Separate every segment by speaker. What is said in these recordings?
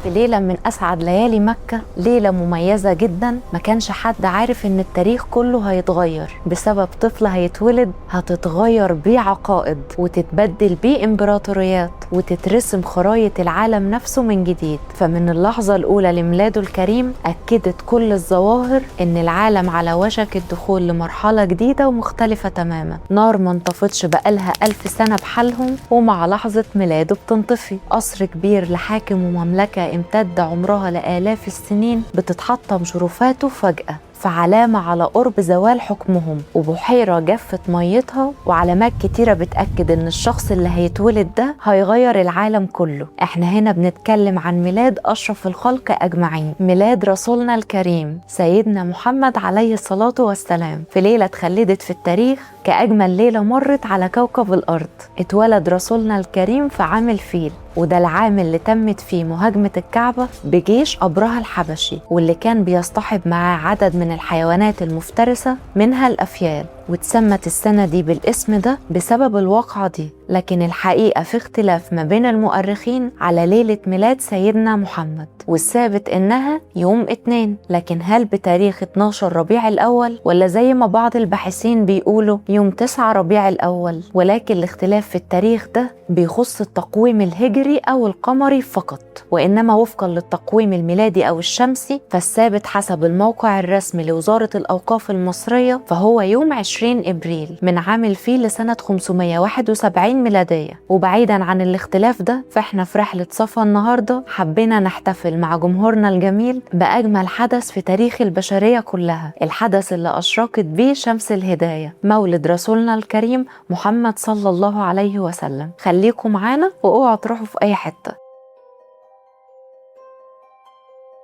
Speaker 1: في ليلة من أسعد ليالي مكة، ليلة مميزة جدا. ما كانش حد عارف إن التاريخ كله هيتغير بسبب طفل هيتولد، هتتغير بيه عقائد وتتبدل بيه إمبراطوريات وتترسم خرايط العالم نفسه من جديد. فمن اللحظة الأولى لميلاده الكريم أكدت كل الظواهر إن العالم على وشك الدخول لمرحلة جديدة ومختلفة تماما. نار ما انطفتش بقالها 1000 سنة بحالهم، ومع لحظة ميلاده بتنطفي. قصر كبير لحاكم ومملكة امتد عمرها لآلاف السنين بتتحطم شرفاته فجأة، فعلامة على قرب زوال حكمهم، وبحيرة جفت ميتها، وعلامات كتيرة بتأكد إن الشخص اللي هيتولد ده هيغير العالم كله. احنا هنا بنتكلم عن ميلاد أشرف الخلق أجمعين، ميلاد رسولنا الكريم سيدنا محمد عليه الصلاة والسلام، في ليلة اتخلدت في التاريخ كأجمل ليلة مرت على كوكب الأرض. اتولد رسولنا الكريم في عام الفيل، وده العام اللي تمت فيه مهاجمة الكعبة بجيش أبرهة الحبشي، واللي كان بيصطحب معاه عدد من الحيوانات المفترسة منها الأفيال. واتسمت السنة دي بالاسم ده بسبب الواقعة دي. لكن الحقيقة في اختلاف ما بين المؤرخين على ليلة ميلاد سيدنا محمد، والثابت إنها يوم 2. لكن هل بتاريخ 12 ربيع الأول، ولا زي ما بعض الباحثين بيقولوا يوم 9 ربيع الأول؟ ولكن الاختلاف في التاريخ ده بيخص التقويم الهجري أو القمري فقط، وإنما وفقا للتقويم الميلادي أو الشمسي فالثابت حسب الموقع الرسمي لوزارة الأوقاف المصرية فهو يوم 20 إبريل من عام الفيل لسنة 571 ميلادية. وبعيدا عن الاختلاف ده، فإحنا في رحلة صفا النهاردة حبينا نحتفل مع جمهورنا الجميل بأجمل حدث في تاريخ البشرية كلها، الحدث اللي أشرقت بيه شمس الهداية، مولد رسولنا الكريم محمد صلى الله عليه وسلم. خليكم معانا واوعوا تروحوا في أي حتة.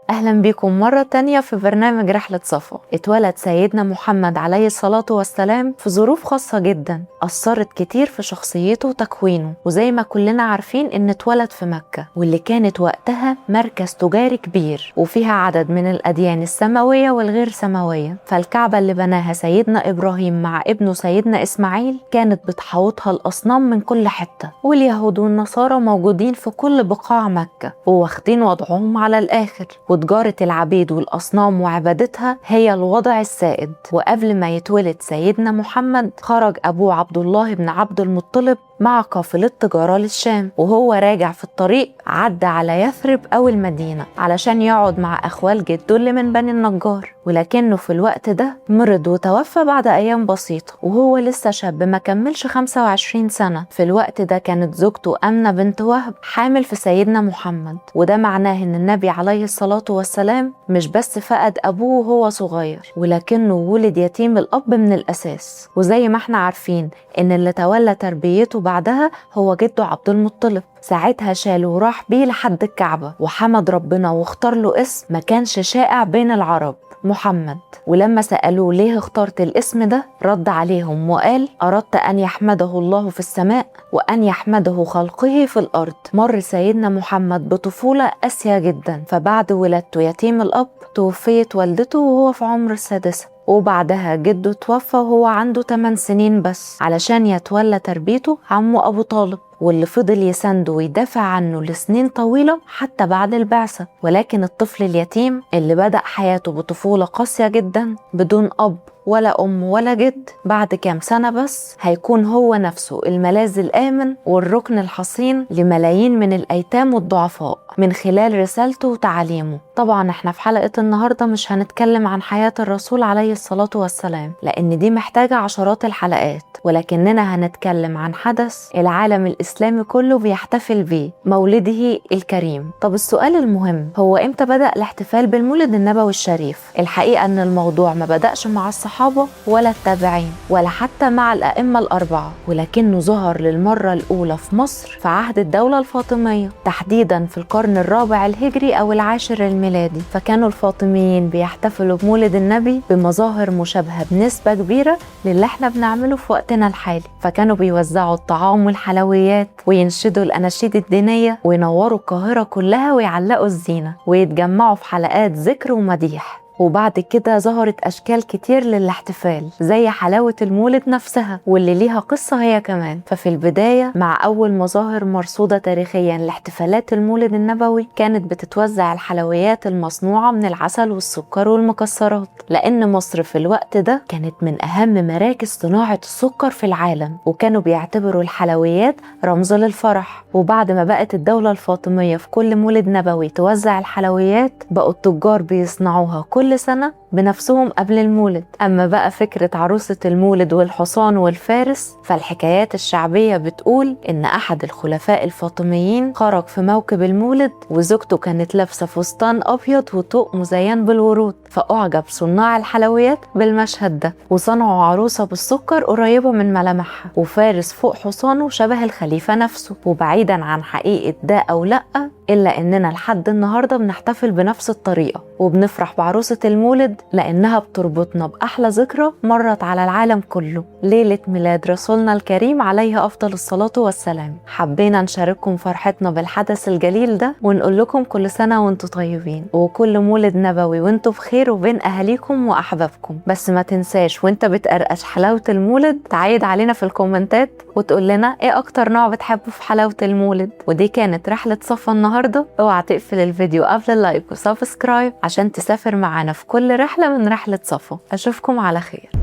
Speaker 1: أهلا بكم مرة تانية في برنامج رحلة صفا. اتولد سيدنا محمد عليه الصلاة والسلام في ظروف خاصة جدا أثرت كتير في شخصيته وتكوينه، وزي ما كلنا عارفين إن اتولد في مكة، واللي كانت وقتها مركز تجاري كبير وفيها عدد من الأديان السماوية والغير سماوية. فالكعبة اللي بناها سيدنا إبراهيم مع ابنه سيدنا إسماعيل كانت بتحوطها الأصنام من كل حتة، واليهود والنصارى موجودين في كل بقاع مكة وواخدين وضعهم على الآخر، وتجارة العبيد والأصنام وعبادتها هي الوضع السائد. وقبل ما يتولد سيدنا محمد خرج أبوه عبد الله بن عبد المطلب مع قافلة تجارة للشام، وهو راجع في الطريق عدى على يثرب أو المدينة علشان يقعد مع أخوال جده اللي من بني النجار، ولكنه في الوقت ده مرض وتوفى بعد أيام بسيطة وهو لسه شاب ما كملش 25 سنة. في الوقت ده كانت زوجته آمنة بنت وهب حامل في سيدنا محمد، وده معناه إن النبي عليه الصلاة والسلام مش بس فقد أبوه وهو صغير، ولكنه ولد يتيم الأب من الأساس. وزي ما احنا عارفين إن اللي تولى تربيته بعدها هو جده عبد المطلب. ساعتها شاله وراح بيه لحد الكعبة وحمد ربنا واختار له اسم ما كانش شائع بين العرب، محمد. ولما سألوه ليه اخترت الاسم ده رد عليهم وقال: أردت أن يحمده الله في السماء وأن يحمده خلقه في الأرض. مر سيدنا محمد بطفولة قاسية جدا، فبعد ولادته يتيم الأب توفيت والدته وهو في عمر السادسة، وبعدها جده توفى وهو عنده 8 سنين بس علشان يتولى تربيته عمه أبو طالب، واللي فضل يسنده ويدافع عنه لسنين طويلة حتى بعد البعثة. ولكن الطفل اليتيم اللي بدأ حياته بطفولة قاسية جدا بدون أب ولا أم ولا جد، بعد كام سنة بس هيكون هو نفسه الملاذ الآمن والركن الحصين لملايين من الأيتام والضعفاء من خلال رسالته وتعاليمه. طبعا احنا في حلقة النهاردة مش هنتكلم عن حياة الرسول عليه الصلاة والسلام لأن دي محتاجة عشرات الحلقات، ولكننا هنتكلم عن حدث العالم الإسلامي كله بيحتفل بيه، مولده الكريم. طب السؤال المهم هو إمتى بدأ الاحتفال بالمولد النبوي الشريف؟ الحقيقة أن الموضوع ما بدأش مع الصحابة ولا التابعين ولا حتى مع الأئمة الأربعة، ولكنه ظهر للمرة الأولى في مصر في عهد الدولة الفاطمية، تحديدا في القرن الرابع الهجري أو العاشر الميلادي. فكانوا الفاطميين بيحتفلوا بمولد النبي بمظاهر مشابهة بنسبة كبيرة للي احنا بنعمله في وقتنا الحالي. فكانوا بيوزعوا الطعام والحلويات وينشدوا الأناشيد الدينية وينوروا القاهرة كلها ويعلقوا الزينة ويتجمعوا في حلقات ذكر ومديح. وبعد كده ظهرت أشكال كتير للاحتفال زي حلاوة المولد نفسها واللي ليها قصة هي كمان. ففي البداية مع أول مظاهر مرصودة تاريخيا لاحتفالات المولد النبوي كانت بتتوزع الحلويات المصنوعة من العسل والسكر والمكسرات، لأن مصر في الوقت ده كانت من أهم مراكز صناعة السكر في العالم، وكانوا بيعتبروا الحلويات رمز للفرح. وبعد ما بقت الدولة الفاطمية في كل مولد نبوي توزع الحلويات، بقوا التجار بيصنعوها كل سنة بنفسهم قبل المولد. أما بقى فكرة عروسة المولد والحصان والفارس، فالحكايات الشعبية بتقول إن أحد الخلفاء الفاطميين خرج في موكب المولد وزوجته كانت لابسة فستان أبيض وطوق مزين بالورود، فأعجب صناع الحلويات بالمشهد ده وصنعوا عروسة بالسكر قريبة من ملامحها، وفارس فوق حصانه شبه الخليفة نفسه. وبعيدا عن حقيقة ده أو لأ، إلا إننا لحد النهاردة بنحتفل بنفس الطريقة وبنفرح بعروسة المولد لأنها بتربطنا بأحلى ذكرى مرت على العالم كله، ليلة ميلاد رسولنا الكريم عليه أفضل الصلاة والسلام. حبينا نشارككم فرحتنا بالحدث الجليل ده ونقول لكم كل سنة وانتم طيبين وكل مولد نبوي وانتم بخير وبين أهاليكم وأحبابكم. بس ما تنساش وانت بتقرقش حلاوة المولد تعيد علينا في الكومنتات وتقول لنا ايه أكتر نوع بتحبه في حلاوة المولد. ودي كانت رحلة صفا النهاردة. اوعى تقفل الفيديو قبل اللايك وسبسكرايب عشان تسافر معانا في كل رحلة من رحلة صفا. أشوفكم على خير.